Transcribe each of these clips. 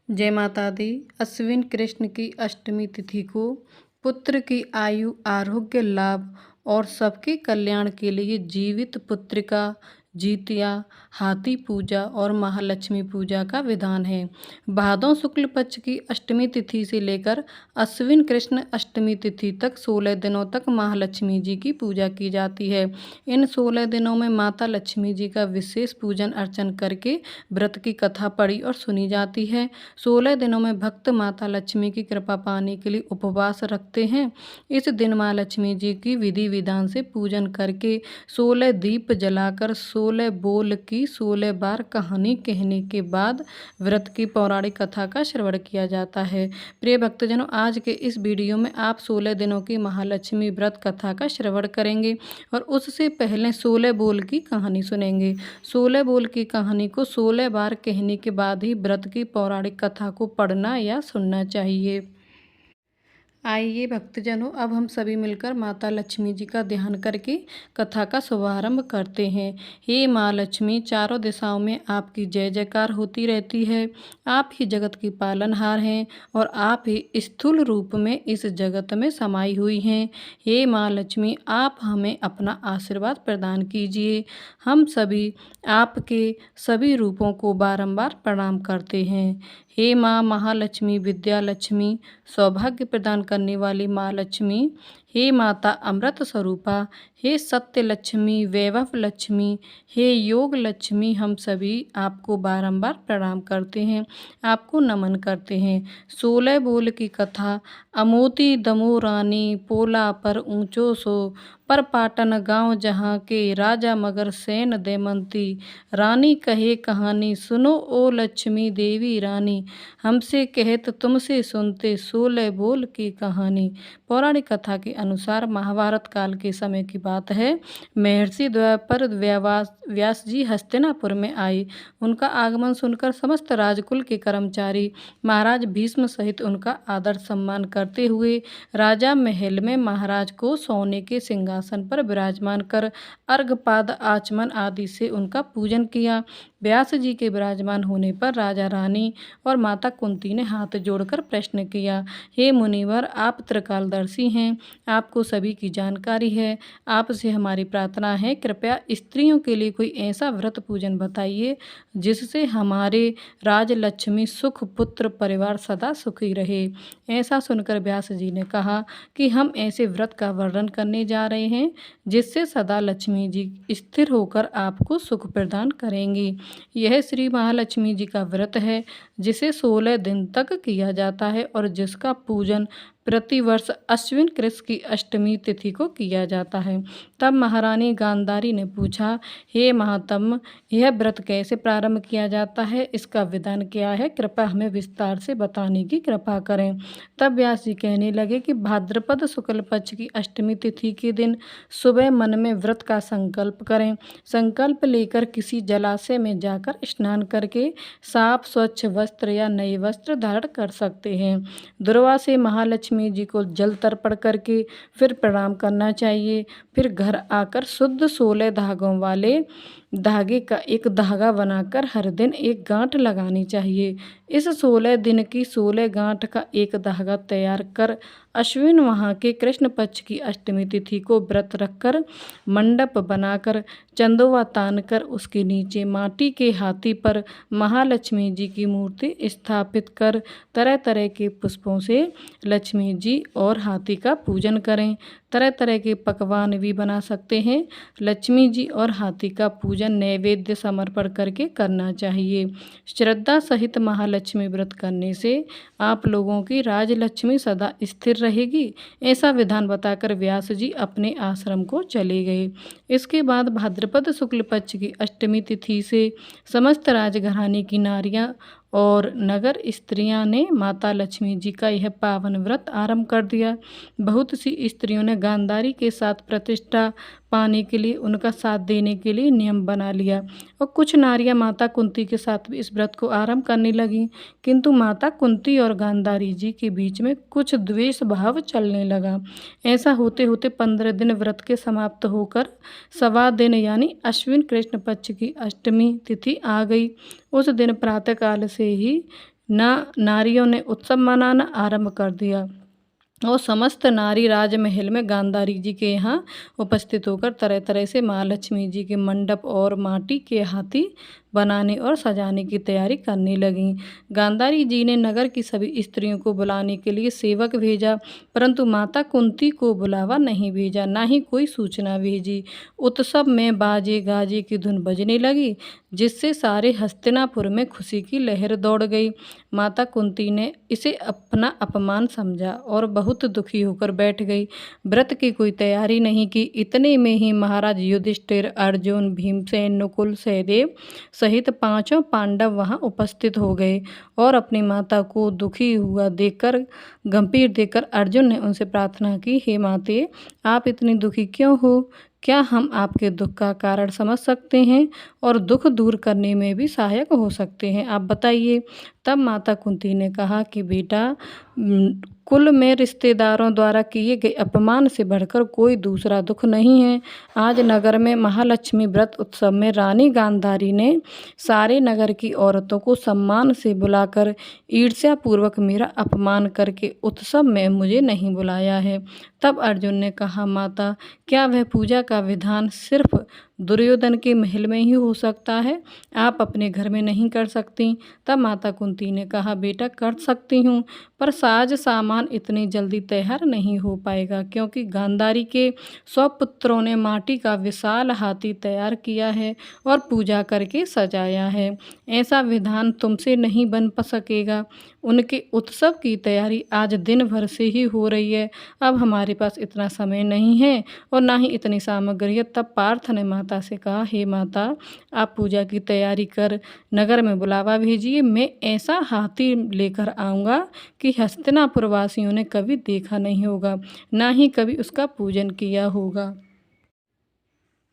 जय माता दी। अश्विन कृष्ण की अष्टमी तिथि को पुत्र की आयु, आरोग्य, लाभ और सबके कल्याण के लिए जीवित पुत्रिका, जितिया, हाथी पूजा और महालक्ष्मी पूजा का विधान है। भादों शुक्ल पक्ष की अष्टमी तिथि से लेकर अश्विन कृष्ण अष्टमी तिथि तक 16 दिनों तक महालक्ष्मी जी की पूजा की जाती है। इन 16 दिनों में माता लक्ष्मी जी का विशेष पूजन अर्चन करके व्रत की कथा पढ़ी और सुनी जाती है। 16 दिनों में भक्त माता लक्ष्मी की कृपा पाने के लिए उपवास रखते हैं। इस दिन माँ लक्ष्मी जी की विधि विधान से पूजन करके 16 दीप जलाकर 16 बोल की 16 बार कहानी कहने के बाद व्रत की पौराणिक कथा का श्रवण किया जाता है। प्रिय भक्तजनों, आज के इस वीडियो में आप 16 दिनों की महालक्ष्मी व्रत कथा का श्रवण करेंगे और उससे पहले 16 बोल की कहानी सुनेंगे। 16 बोल की कहानी को 16 बार कहने के बाद ही व्रत की पौराणिक कथा को पढ़ना या सुनना चाहिए। आइए भक्तजनों, अब हम सभी मिलकर माता लक्ष्मी जी का ध्यान करके कथा का शुभारंभ करते हैं। हे माँ लक्ष्मी, चारों दिशाओं में आपकी जय जयकार होती रहती है। आप ही जगत की पालनहार हैं और आप ही स्थूल रूप में इस जगत में समाई हुई हैं। हे माँ लक्ष्मी, आप हमें अपना आशीर्वाद प्रदान कीजिए। हम सभी आपके सभी रूपों को बारंबार प्रणाम करते हैं। हे माँ महालक्ष्मी, विद्या लक्ष्मी, सौभाग्य प्रदान करने वाली माँ लक्ष्मी, हे माता अमृत स्वरूपा, हे सत्य लक्ष्मी, वैभव लक्ष्मी, हे योग लक्ष्मी, हम सभी आपको बारंबार प्रणाम करते हैं, आपको नमन करते हैं। 16 बोल की कथा। अमोती दमो रानी, पोला पर ऊंचो सो, पर पाटन गांव जहाँ के, राजा मगर सेन देमंती, रानी कहे कहानी, सुनो ओ लक्ष्मी देवी रानी, हमसे कहत तुमसे सुनते, 16 बोल की कहानी। पौराणिक कथा के अनुसार महाभारत काल के समय की बात है। महर्षि द्वापर व्यास जी हस्तिनापुर में आए। उनका आगमन सुनकर समस्त राजकुल के कर्मचारी महाराज भीष्म सहित उनका आदर सम्मान करते हुए राजा महल में महाराज को सोने के सिंहासन पर विराजमान कर अर्घपाद आचमन आदि से उनका पूजन किया। व्यास जी के विराजमान होने पर राजा रानी और माता कुंती ने हाथ जोड़कर प्रश्न किया, हे मुनिवर, आप त्रिकालदर्शी हैं, आपको सभी की जानकारी है। आपसे हमारी प्रार्थना है, कृपया स्त्रियों के लिए कोई ऐसा व्रत पूजन बताइए जिससे हमारे राजलक्ष्मी, सुख, पुत्र, परिवार सदा सुखी रहे। ऐसा सुनकर व्यास जी ने कहा कि हम ऐसे व्रत का वर्णन करने जा रहे हैं जिससे सदा लक्ष्मी जी स्थिर होकर आपको सुख प्रदान करेंगी। यह श्री महालक्ष्मी जी का व्रत है जिसे 16 दिन तक किया जाता है और जिसका पूजन प्रतिवर्ष अश्विन कृष्ण की अष्टमी तिथि को किया जाता है। तब महारानी गांधारी ने पूछा, हे महात्म, यह व्रत कैसे प्रारंभ किया जाता है, इसका विधान क्या है, कृपया हमें विस्तार से बताने की कृपा करें। तब व्यास जी कहने लगे कि भाद्रपद शुक्ल पक्ष की अष्टमी तिथि के दिन सुबह मन में व्रत का संकल्प करें। संकल्प लेकर किसी जलाशय में जाकर स्नान करके साफ स्वच्छ वस्त्र या नए वस्त्र धारण कर सकते हैं। दुर्वा से महालक्ष्मी जी को जल तर्पण करके फिर प्रणाम करना चाहिए। फिर घर आकर शुद्ध 16 धागों वाले धागे का एक धागा बनाकर हर दिन एक गांठ लगानी चाहिए। इस 16 दिन की 16 गांठ का एक धागा तैयार कर अश्विन माह के कृष्ण पक्ष की अष्टमी तिथि को व्रत रखकर मंडप बनाकर चंदोवा तान कर उसके नीचे माटी के हाथी पर महालक्ष्मी जी की मूर्ति स्थापित कर तरह तरह के पुष्पों से लक्ष्मी जी और हाथी का पूजन करें। तरह तरह के पकवान भी बना सकते हैं। लक्ष्मी जी और हाथी का पूजन नैवेद्य समर्पण करके करना चाहिए। श्रद्धा सहित महालक्ष्मी व्रत करने से आप लोगों की राजलक्ष्मी सदा स्थिर रहेगी। ऐसा विधान बताकर व्यास जी अपने आश्रम को चले गए। इसके बाद भाद्रपद शुक्ल पक्ष की अष्टमी तिथि से समस्त राजघराने की नारियां और नगर स्त्रियां ने माता लक्ष्मी जी का यह पावन व्रत आरंभ कर दिया। बहुत सी स्त्रियों ने गांधारी के साथ प्रतिष्ठा पाने के लिए उनका साथ देने के लिए नियम बना लिया और कुछ नारियां माता कुंती के साथ भी इस व्रत को आरंभ करने लगीं। किंतु माता कुंती और गांधारी जी के बीच में कुछ द्वेष भाव चलने लगा। ऐसा होते होते 15 दिन व्रत के समाप्त होकर सवा दिन यानी अश्विन कृष्ण पक्ष की अष्टमी तिथि आ गई। उस दिन प्रातःकाल से ही नारियों ने उत्सव मनाना आरंभ कर दिया और समस्त नारी राजमहल में गांधारी जी के यहाँ उपस्थित होकर तरह तरह से महालक्ष्मी जी के मंडप और माटी के हाथी बनाने और सजाने की तैयारी करने लगीं। गांधारी जी ने नगर की सभी स्त्रियों को बुलाने के लिए सेवक भेजा, परंतु माता कुंती को बुलावा नहीं भेजा, ना ही कोई सूचना भेजी। उत्सव में बाजे गाजे की धुन बजने लगी, जिससे सारे हस्तिनापुर में खुशी की लहर दौड़ गई। माता कुंती ने इसे अपना अपमान समझा और बहुत दुखी होकर बैठ गई। व्रत की कोई तैयारी नहीं की। इतने में ही महाराज युधिष्ठिर, अर्जुन, भीमसेन, नकुल, सहदेव सहित पांचों पांडव वहां उपस्थित हो गए और अपनी माता को दुखी हुआ देखकर गंभीर देखकर अर्जुन ने उनसे प्रार्थना की, हे माते, आप इतनी दुखी क्यों हो? क्या हम आपके दुख का कारण समझ सकते हैं और दुख दूर करने में भी सहायक हो सकते हैं? आप बताइए। तब माता कुंती ने कहा कि बेटा, कुल में रिश्तेदारों द्वारा किए गए अपमान से बढ़कर कोई दूसरा दुख नहीं है। आज नगर में महालक्ष्मी व्रत उत्सव में रानी गांधारी ने सारे नगर की औरतों को सम्मान से बुलाकर ईर्ष्यापूर्वक मेरा अपमान करके उत्सव में मुझे नहीं बुलाया है। तब अर्जुन ने कहा, माता, क्या वह पूजा का विधान सिर्फ दुर्योधन के महल में ही हो सकता है? आप अपने घर में नहीं कर सकती? तब माता कुंती ने कहा, बेटा, कर सकती हूँ, पर साज सामान इतनी जल्दी तैयार नहीं हो पाएगा, क्योंकि गांधारी के 100 पुत्रों ने माटी का विशाल हाथी तैयार किया है और पूजा करके सजाया है। ऐसा विधान तुमसे नहीं बन सकेगा। उनके उत्सव की तैयारी आज दिन भर से ही हो रही है। अब हमारे पास इतना समय नहीं है और ना ही इतनी सामग्री है। तब पार्थ ने माता से कहा, हे माता, आप पूजा की तैयारी कर नगर में बुलावा भेजिए। मैं ऐसा हाथी लेकर आऊँगा कि हस्तिनापुर वासियों ने कभी देखा नहीं होगा, ना ही कभी उसका पूजन किया होगा।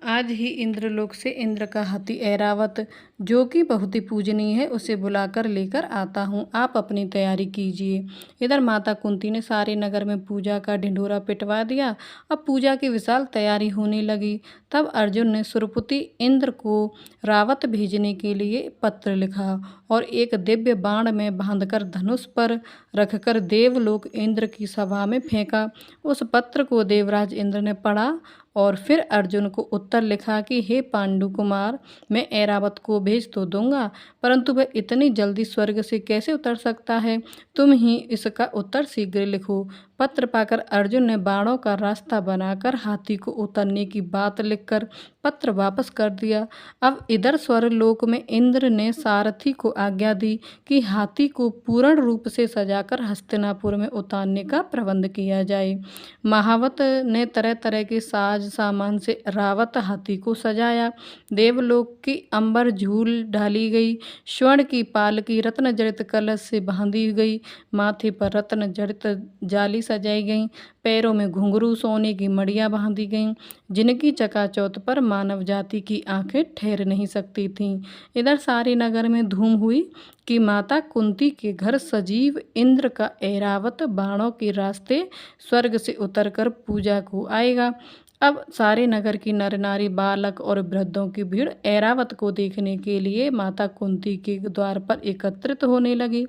आज ही इंद्रलोक से इंद्र का हाथी ऐरावत, जो कि बहुत ही पूजनीय है, उसे बुलाकर लेकर आता हूँ। आप अपनी तैयारी कीजिए। इधर माता कुंती ने सारे नगर में पूजा का ढिंढोरा पिटवा दिया। अब पूजा की विशाल तैयारी होने लगी। तब अर्जुन ने सुरपुती इंद्र को रावत भेजने के लिए पत्र लिखा और एक दिव्य बाण में बांधकर धनुष पर रखकर देवलोक इंद्र की सभा में फेंका। उस पत्र को देवराज इंद्र ने पढ़ा और फिर अर्जुन को उत्तर लिखा कि हे पांडु कुमार, मैं ऐरावत को भेज तो दूंगा, परंतु वह इतनी जल्दी स्वर्ग से कैसे उतर सकता है? तुम ही इसका उत्तर शीघ्र लिखो। पत्र पाकर अर्जुन ने बाणों का रास्ता बनाकर हाथी को उतरने की बात लिखकर पत्र वापस कर दिया। अब इधर स्वर्गलोक में इंद्र ने सारथी को आज्ञा दी कि हाथी को पूर्ण रूप से सजाकर हस्तिनापुर में उतारने का प्रबंध किया जाए। महावत ने तरह तरह के साज सामान से रावत हाथी को सजाया। देवलोक की अंबर झूल डाली गई। स्वर्ण की पालकी रत्न जड़ित कलश से बांधी गई। माथे पर रत्न जड़ित जाली सजाई गई। पैरों में घुंघरू सोने की मड़ियाँ बांधी गईं, जिनकी चकाचौंध पर मानव जाति की आंखें ठहर नहीं सकती थीं। इधर सारे नगर में धूम हुई कि माता कुंती के घर सजीव इंद्र का ऐरावत बाणों के रास्ते स्वर्ग से उतरकर पूजा को आएगा। अब सारे नगर की नर नारी, बालक और वृद्धों की भीड़ ऐरावत को देखने के लिए माता कुंती के द्वार पर एकत्रित होने लगी।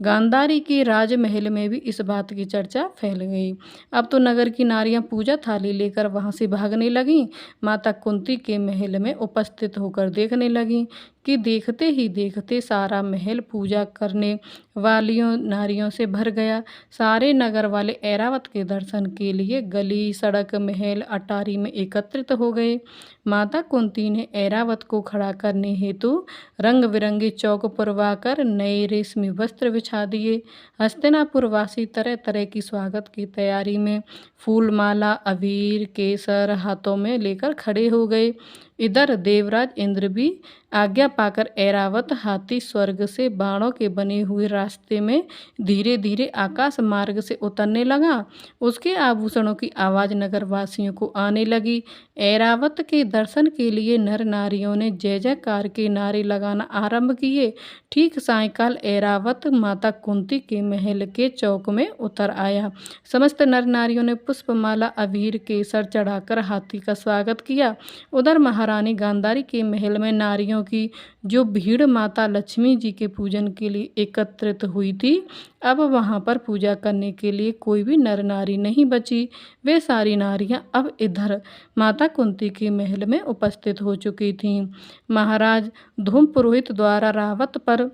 गांधारी के राजमहल में भी इस बात की चर्चा फैल गई। अब तो नगर की नारियां पूजा थाली लेकर वहां से भागने लगीं। माता कुंती के महल में उपस्थित होकर देखने लगीं कि देखते ही देखते सारा महल पूजा करने वालियों नारियों से भर गया। सारे नगर वाले ऐरावत के दर्शन के लिए गली, सड़क, महल, अटारी में एकत्रित हो गए। माता कुंती ने ऐरावत को खड़ा करने हेतु रंग बिरंगे चौक पुरवाकर नए रेशमी वस्त्र बिछा दिए। हस्तिनापुर वासी तरह तरह की स्वागत की तैयारी में फूल माला, अबीर, केसर हाथों में लेकर खड़े हो गए। इधर देवराज इंद्र भी आज्ञा पाकर ऐरावत हाथी स्वर्ग से बाणों के बने हुए रास्ते में धीरे धीरे आकाश मार्ग से उतरने लगा। उसके आभूषणों की आवाज नगर वासियों को आने लगी। ऐरावत के दर्शन के लिए नर नारियों ने जय जयकार के नारे लगाना आरंभ किए। ठीक सायंकाल ऐरावत माता कुंती के महल के चौक में उतर आया। समस्त नर नारियों ने पुष्पमाला, अबीर, केसर चढ़ाकर हाथी का स्वागत किया। उधर महाराज महारानी गांधारी के महल में नारियों की जो भीड़ माता लक्ष्मी जी के पूजन के लिए एकत्रित हुई थी, अब वहाँ पर पूजा करने के लिए कोई भी नर नारी नहीं बची। वे सारी नारियाँ अब इधर माता कुंती के महल में उपस्थित हो चुकी थीं। महाराज धूम पुरोहित द्वारा रावत पर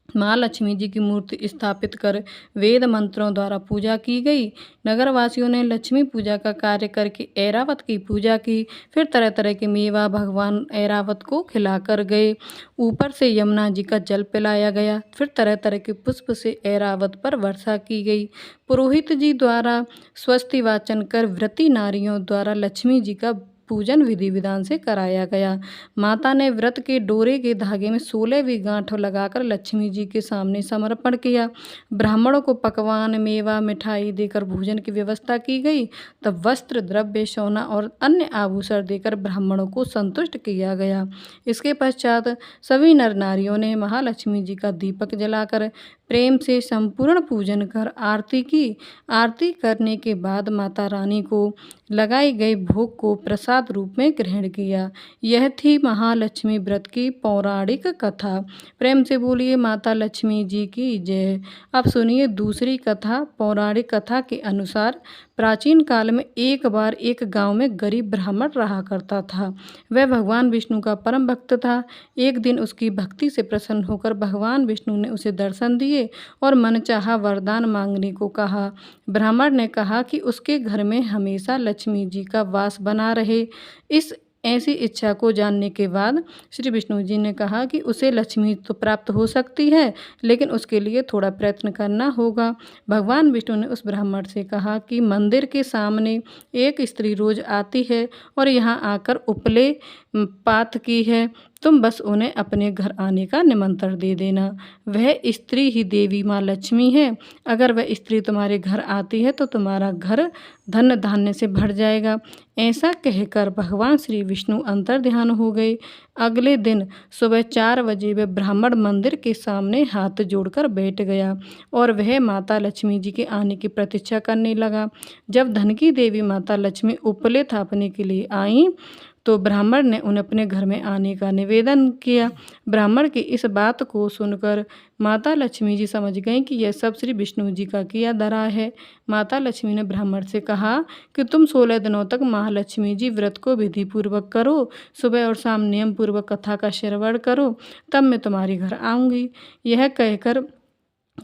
माँ लक्ष्मी जी की मूर्ति स्थापित कर वेद मंत्रों द्वारा पूजा की गई। नगरवासियों ने लक्ष्मी पूजा का कार्य करके ऐरावत की पूजा की। फिर तरह तरह के मेवा भगवान ऐरावत को खिलाकर गए। ऊपर से यमुना जी का जल पिलाया गया। फिर तरह तरह के पुष्प से ऐरावत पर वर्षा की गई। पुरोहित जी द्वारा स्वस्ति वाचन कर व्रती नारियों द्वारा लक्ष्मी जी का पूजन विधि विधान से कराया गया। माता ने व्रत के डोरे के धागे में 16वीं गांठ लगाकर लक्ष्मी जी के सामने समर्पण किया। ब्राह्मणों को पकवान मेवा मिठाई देकर भोजन की व्यवस्था की गई। तब वस्त्र द्रव्य सोना और अन्य आभूषण देकर ब्राह्मणों को संतुष्ट किया गया। इसके पश्चात सभी नर नारियों ने महालक्ष्मी जी का दीपक जलाकर प्रेम से संपूर्ण पूजन कर आरती की। आरती करने के बाद माता रानी को लगाई गई भोग को प्रसाद रूप में ग्रहण किया। यह थी महालक्ष्मी व्रत की पौराणिक कथा। प्रेम से बोलिए माता लक्ष्मी जी की जय। अब सुनिए दूसरी कथा। पौराणिक कथा के अनुसार प्राचीन काल में एक बार एक गांव में गरीब ब्राह्मण रहा करता था। वह भगवान विष्णु का परम भक्त था। एक दिन उसकी भक्ति से प्रसन्न होकर भगवान विष्णु ने उसे दर्शन दिए और मनचाहा वरदान मांगने को कहा। ब्राह्मण ने कहा कि उसके घर में हमेशा लक्ष्मी जी का वास बना रहे। इस ऐसी इच्छा को जानने के बाद श्री विष्णु जी ने कहा कि उसे लक्ष्मी तो प्राप्त हो सकती है, लेकिन उसके लिए थोड़ा प्रयत्न करना होगा। भगवान विष्णु ने उस ब्राह्मण से कहा कि मंदिर के सामने एक स्त्री रोज आती है और यहाँ आकर उपले पात की है। तुम बस उन्हें अपने घर आने का निमंत्रण दे देना। वह स्त्री ही देवी माँ लक्ष्मी है। अगर वह स्त्री तुम्हारे घर आती है तो तुम्हारा घर धन धान्य से भर जाएगा। ऐसा कहकर भगवान श्री विष्णु अंतर्ध्यान हो गए। अगले दिन सुबह 4 बजे वह ब्राह्मण मंदिर के सामने हाथ जोड़कर बैठ गया और वह माता लक्ष्मी जी के आने की प्रतीक्षा करने लगा। जब धन की देवी माता लक्ष्मी उपले थापने के लिए आईं तो ब्राह्मण ने उन्हें अपने घर में आने का निवेदन किया। ब्राह्मण की इस बात को सुनकर माता लक्ष्मी जी समझ गईं कि यह सब श्री विष्णु जी का किया धरा है। माता लक्ष्मी ने ब्राह्मण से कहा कि तुम 16 दिनों तक महालक्ष्मी जी व्रत को विधि पूर्वक करो। सुबह और शाम नियम पूर्वक कथा का श्रवण करो, तब मैं तुम्हारे घर आऊँगी। यह कहकर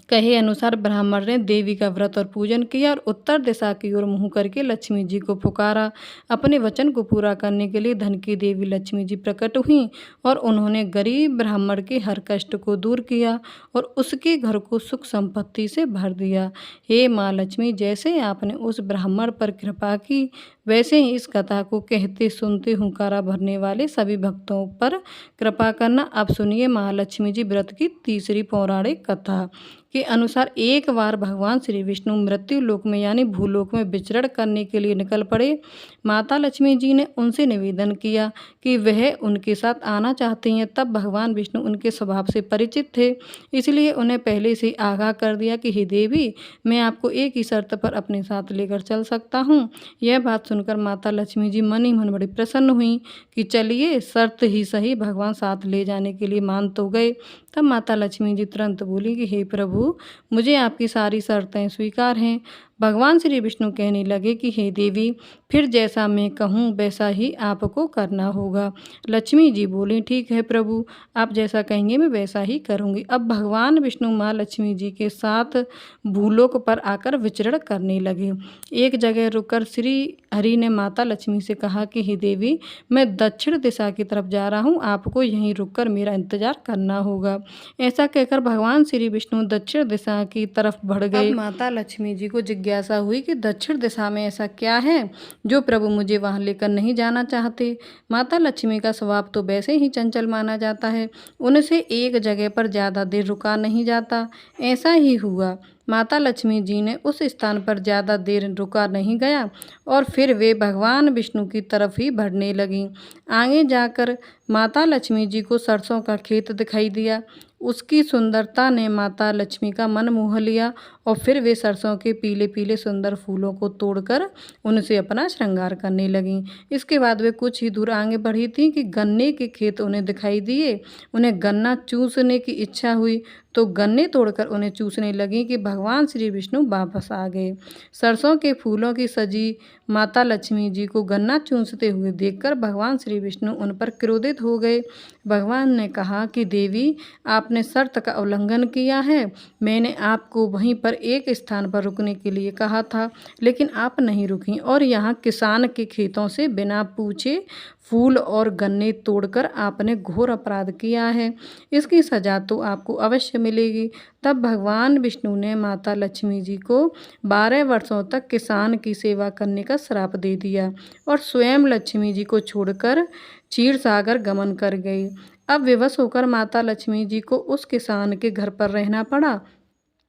कहे अनुसार ब्राह्मण ने देवी का व्रत और पूजन किया और उत्तर दिशा की ओर मुँह करके लक्ष्मी जी को पुकारा। अपने वचन को पूरा करने के लिए धन की देवी लक्ष्मी जी प्रकट हुईं और उन्होंने गरीब ब्राह्मण के हर कष्ट को दूर किया और उसके घर को सुख संपत्ति से भर दिया। हे माँ लक्ष्मी, जैसे आपने उस ब्राह्मण पर कृपा की, वैसे ही इस कथा को कहते सुनते हुंकारा भरने वाले सभी भक्तों पर कृपा करना। अब सुनिए महालक्ष्मी जी व्रत की तीसरी पौराणिक कथा के अनुसार एक बार भगवान श्री विष्णु मृत्यु लोक में यानी भूलोक में विचरण करने के लिए निकल पड़े। माता लक्ष्मी जी ने उनसे निवेदन किया कि वह उनके साथ आना चाहती हैं। तब भगवान विष्णु उनके स्वभाव से परिचित थे, इसलिए उन्हें पहले से आगाह कर दिया कि हे देवी, मैं आपको एक ही शर्त पर अपने साथ लेकर चल सकता हूँ। यह बात सुनकर माता लक्ष्मी जी मन ही मन बड़ी प्रसन्न हुई कि चलिए, शर्त ही सही, भगवान साथ ले जाने के लिए मान तो गए। तब माता लक्ष्मी जी तुरंत बोली कि हे प्रभु, मुझे आपकी सारी शर्तें स्वीकार हैं। भगवान श्री विष्णु कहने लगे कि हे देवी, फिर जैसा मैं कहूँ वैसा ही आपको करना होगा। लक्ष्मी जी बोली, ठीक है प्रभु, आप जैसा कहेंगे मैं वैसा ही करूँगी। अब भगवान विष्णु माँ लक्ष्मी जी के साथ भूलोक पर आकर विचरण करने लगे। एक जगह रुककर श्री हरि ने माता लक्ष्मी से कहा कि हे देवी, मैं दक्षिण दिशा की तरफ जा रहा हूँ, आपको यहीं रुककर मेरा इंतजार करना होगा। ऐसा कहकर भगवान श्री विष्णु दक्षिण दिशा की तरफ बढ़ गए। माता लक्ष्मी जी को जिज्ञासा हुई कि दक्षिण दिशा में ऐसा क्या है जो प्रभु मुझे वहां लेकर नहीं जाना चाहते। माता लक्ष्मी का स्वभाव तो वैसे ही चंचल माना जाता है, उनसे एक जगह पर ज़्यादा देर रुका नहीं जाता। ऐसा ही हुआ। माता लक्ष्मी जी ने उस स्थान पर ज़्यादा देर रुका नहीं गया और फिर वे भगवान विष्णु की तरफ ही बढ़ने लगीं। आगे जाकर माता लक्ष्मी जी को सरसों का खेत दिखाई दिया। उसकी सुंदरता ने माता लक्ष्मी का मन मोह लिया और फिर वे सरसों के पीले पीले सुंदर फूलों को तोड़कर उनसे अपना श्रृंगार करने लगीं। इसके बाद वे कुछ ही दूर आगे बढ़ी थीं कि गन्ने के खेत उन्हें दिखाई दिए। उन्हें गन्ना चूसने की इच्छा हुई तो गन्ने तोड़कर उन्हें चूसने लगीं कि भगवान श्री विष्णु वापस आ गए। सरसों के फूलों की सजी माता लक्ष्मी जी को गन्ना चूसते हुए देखकर भगवान श्री विष्णु उन पर क्रोधित हो गए। भगवान ने कहा कि देवी, आपने शर्त का उल्लंघन किया है। मैंने आपको वहीं पर एक स्थान पर रुकने के लिए कहा था, लेकिन आप नहीं रुकीं और यहाँ किसान के खेतों से बिना पूछे फूल और गन्ने तोड़कर आपने घोर अपराध किया है। इसकी सजा तो आपको अवश्य मिलेगी। तब भगवान विष्णु ने माता लक्ष्मी जी को 12 वर्षों तक किसान की सेवा करने का श्राप दे दिया और स्वयं लक्ष्मी जी को छोड़कर क्षीर सागर गमन कर गई। अब विवश होकर माता लक्ष्मी जी को उस किसान के घर पर रहना पड़ा।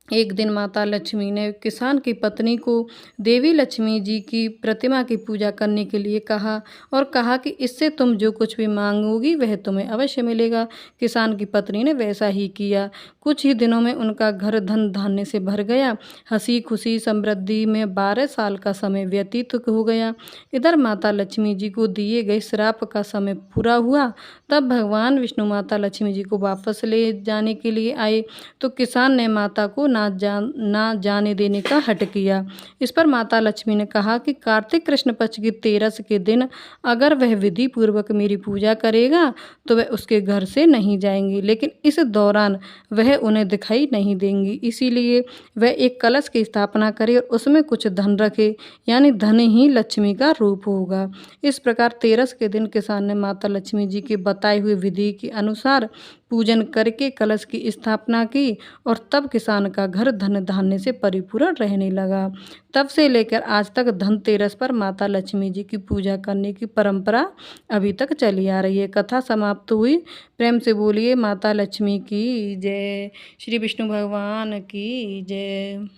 एक दिन माता लक्ष्मी ने किसान की पत्नी को देवी लक्ष्मी जी की प्रतिमा की पूजा करने के लिए कहा और कहा कि इससे तुम जो कुछ भी मांगोगी वह तुम्हें अवश्य मिलेगा। किसान की पत्नी ने वैसा ही किया। कुछ ही दिनों में उनका घर धन धान्य से भर गया। हंसी खुशी समृद्धि में 12 साल का समय व्यतीत हो गया। इधर माता लक्ष्मी जी को दिए गए श्राप का समय पूरा हुआ। तब भगवान विष्णु माता लक्ष्मी जी को वापस ले जाने के लिए आए तो किसान ने माता को ना जाने देने का हठ किया। इस पर माता लक्ष्मी ने कहा कि कार्तिक कृष्ण पक्ष की 13 के दिन अगर वह विधि पूर्वक मेरी पूजा करेगा तो वह उसके घर से नहीं जाएंगी, लेकिन इस दौरान वह उन्हें दिखाई नहीं देंगी। इसीलिए वह एक कलश की स्थापना करे और उसमें कुछ धन रखे, यानी धन ही लक्ष्मी का रूप होगा। इस प्रकार 13 के दिन किसान ने माता लक्ष्मी जी के बताए हुए विधि के अनुसार पूजन करके कलश की स्थापना की और तब किसान का घर धन धान्य से परिपूर्ण रहने लगा। तब से लेकर आज तक धनतेरस पर माता लक्ष्मी जी की पूजा करने की परंपरा अभी तक चली आ रही है। कथा समाप्त हुई। प्रेम से बोलिए माता लक्ष्मी की जय। श्री विष्णु भगवान की जय।